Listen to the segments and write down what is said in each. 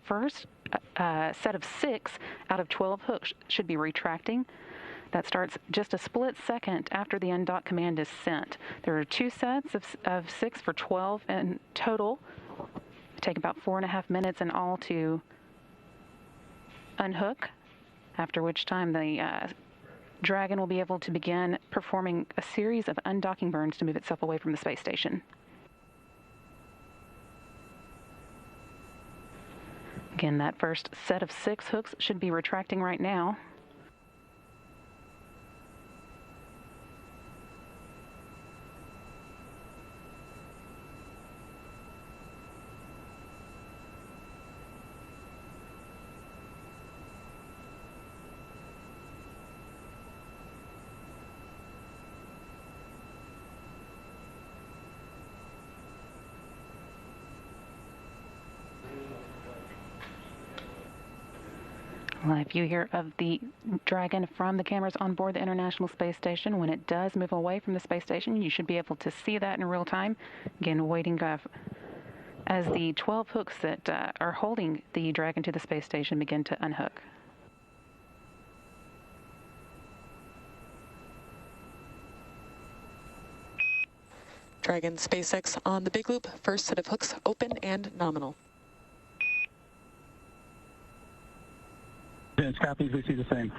first set of 6 out of 12 hooks should be retracting. That starts just a split second after the undock command is sent. There are 2 sets of 6 for 12 in total. Take about 4.5 minutes in all to unhook, after which time the Dragon will be able to begin performing a series of undocking burns to move itself away from the space station. Again, that first set of 6 hooks should be retracting right now. Live view here of the Dragon from the cameras on board the International Space Station. When it does move away from the space station, you should be able to see that in real time. Again, waiting as the 12 hooks that are holding the Dragon to the space station begin to unhook. Dragon SpaceX on the big loop. First set of hooks open and nominal. Yes, copies, we see the same.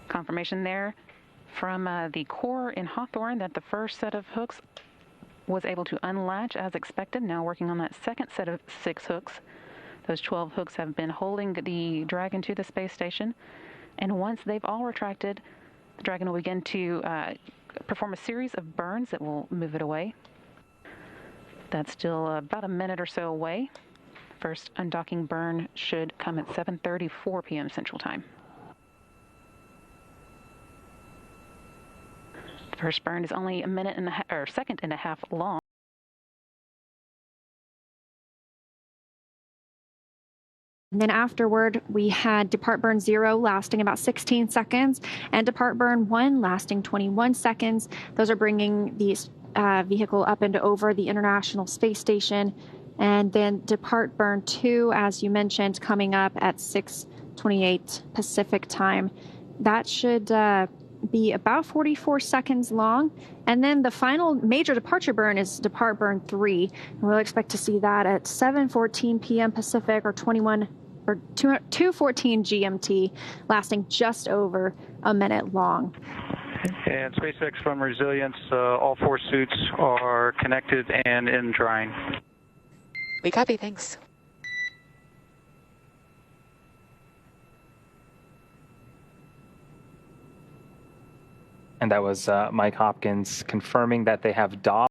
Confirmation there from the core in Hawthorne that the first set of hooks was able to unlatch as expected. Now working on that second set of 6 hooks. Those 12 hooks have been holding the Dragon to the space station. And once they've all retracted, the Dragon will begin to perform a series of burns that will move it away. That's still about a minute or so away. First undocking burn should come at 7:34 p.m. Central Time. The first burn is only a minute and a half, or second and a half long. And then afterward, we had depart burn 0 lasting about 16 seconds and depart burn 1 lasting 21 seconds. Those are bringing the vehicle up and over the International Space Station. And then depart burn 2, as you mentioned, coming up at 6:28 Pacific time. That should be about 44 seconds long. And then the final major departure burn is depart burn 3. And we'll expect to see that at 7:14 p.m. Pacific or 2:14 GMT, lasting just over a minute long. And SpaceX from Resilience, all 4 suits are connected and in drying. We copy, thanks. And that was Mike Hopkins confirming that they have docked.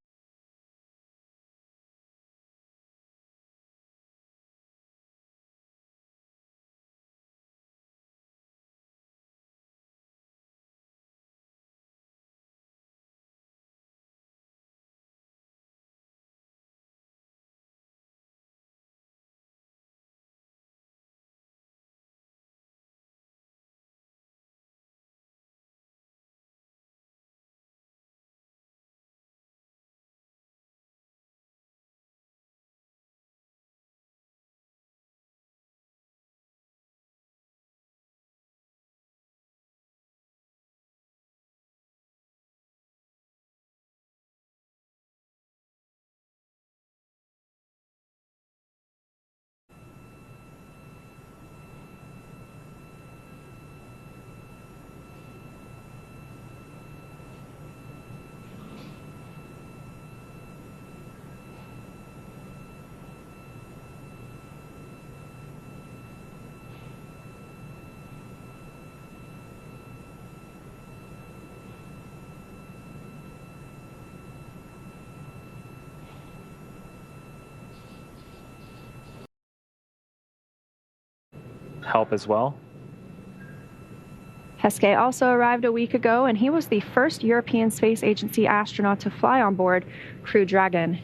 Help as well. Heskey also arrived a week ago, and he was the first European Space Agency astronaut to fly on board Crew-Dragon.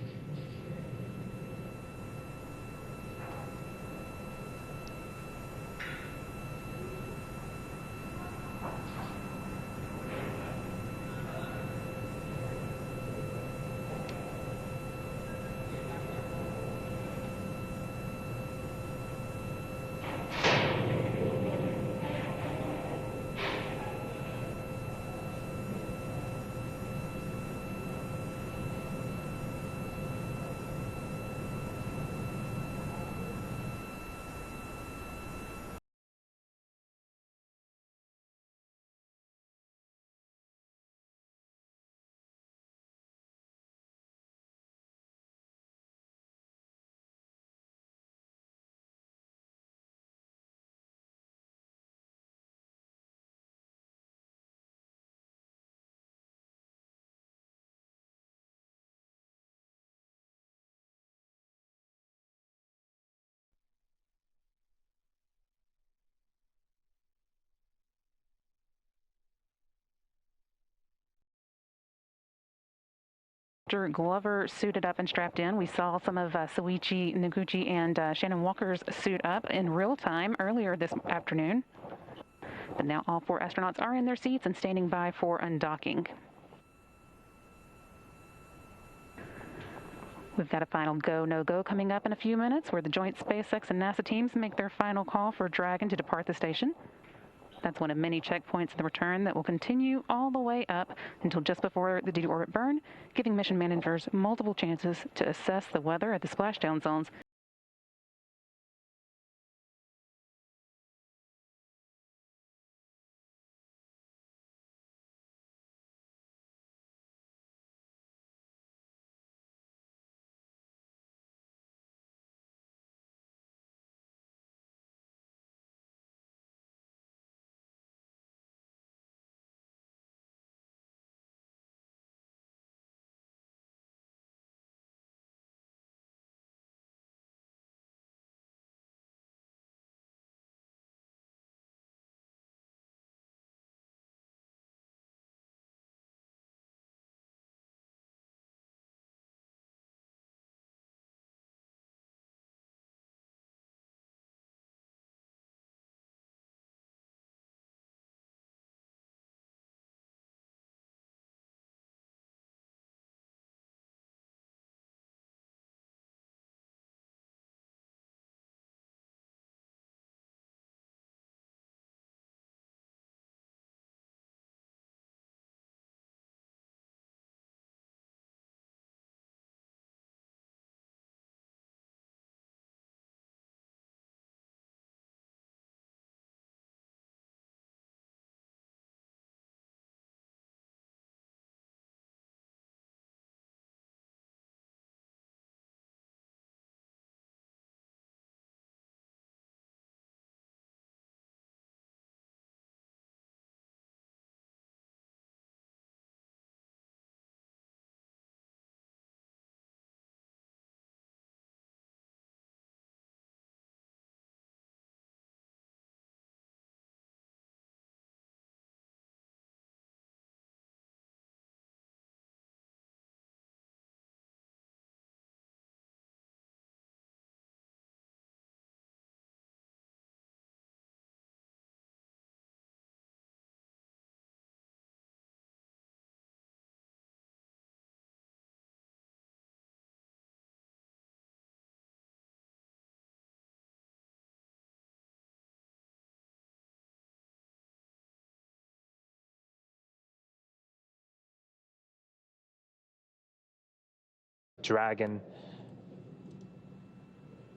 Glover suited up and strapped in. We saw some of Soichi Noguchi and Shannon Walker's suit up in real time earlier this afternoon. But now all 4 astronauts are in their seats and standing by for undocking. We've got a final go, no-go coming up in a few minutes where the joint SpaceX and NASA teams make their final call for Dragon to depart the station. That's one of many checkpoints in the return that will continue all the way up until just before the deorbit burn, giving mission managers multiple chances to assess the weather at the splashdown zones. Dragon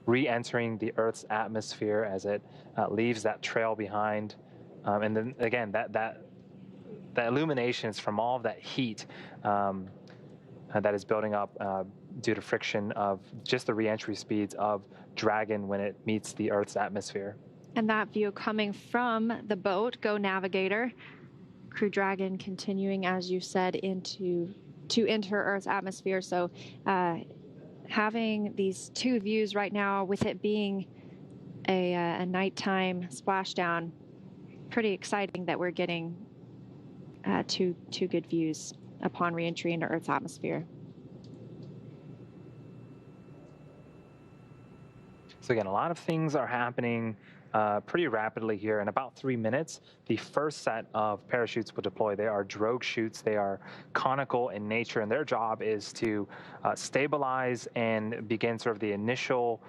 re-entering the Earth's atmosphere as it leaves that trail behind. And then again, that illumination is from all of that heat that is building up due to friction of just the re-entry speeds of Dragon when it meets the Earth's atmosphere. And that view coming from the boat, Go Navigator, Crew Dragon continuing, as you said, to enter Earth's atmosphere. So having these two views right now, with it being a nighttime splashdown, pretty exciting that we're getting two good views upon reentry into Earth's atmosphere. So again, a lot of things are happening pretty rapidly here. In about 3 minutes, the first set of parachutes will deploy. They are drogue chutes. They are conical in nature, and their job is to stabilize and begin sort of the initial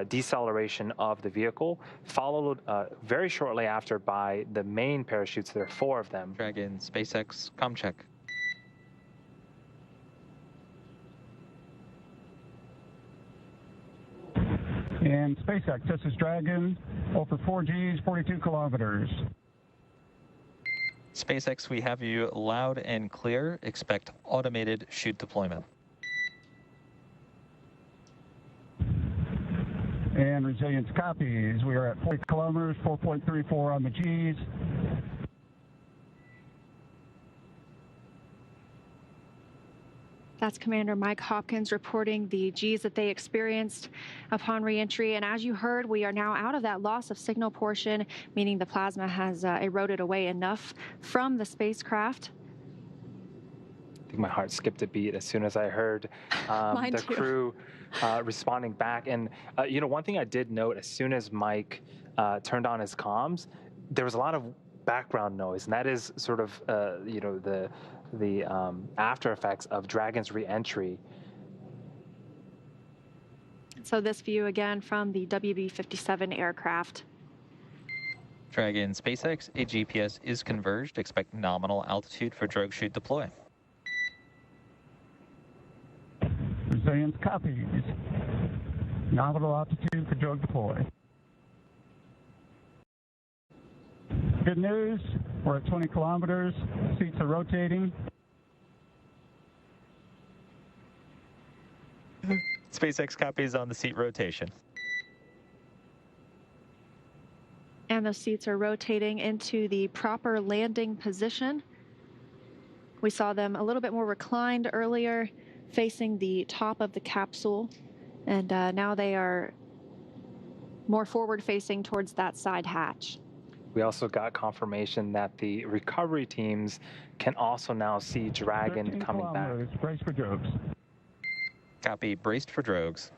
deceleration of the vehicle, followed very shortly after by the main parachutes. There are 4 of them. Dragon, SpaceX, comcheck. And SpaceX, this is Dragon, over 4Gs, 42 kilometers. SpaceX, we have you loud and clear. Expect automated chute deployment. And Resilience copies. We are at 40 kilometers, 4.34 on the Gs. That's Commander Mike Hopkins reporting the Gs that they experienced upon reentry. And as you heard, we are now out of that loss of signal portion, meaning the plasma has eroded away enough from the spacecraft think my heart skipped a beat as soon as I heard Mine the too. crew responding back. And, one thing I did note, as soon as Mike turned on his comms, there was a lot of background noise, and that is sort of, the after effects of Dragon's re-entry. So this view again from the WB-57 aircraft. Dragon SpaceX, a GPS is converged. Expect nominal altitude for drogue chute deploy. Resilience copies. Nominal altitude for drogue deploy. Good news, we're at 20 kilometers. Seats are rotating. SpaceX copies on the seat rotation. And the seats are rotating into the proper landing position. We saw them a little bit more reclined earlier, facing the top of the capsule. And now they are more forward facing towards that side hatch. We also got confirmation that the recovery teams can also now see Dragon coming back. Brace for drogues. Copy, braced for drogues.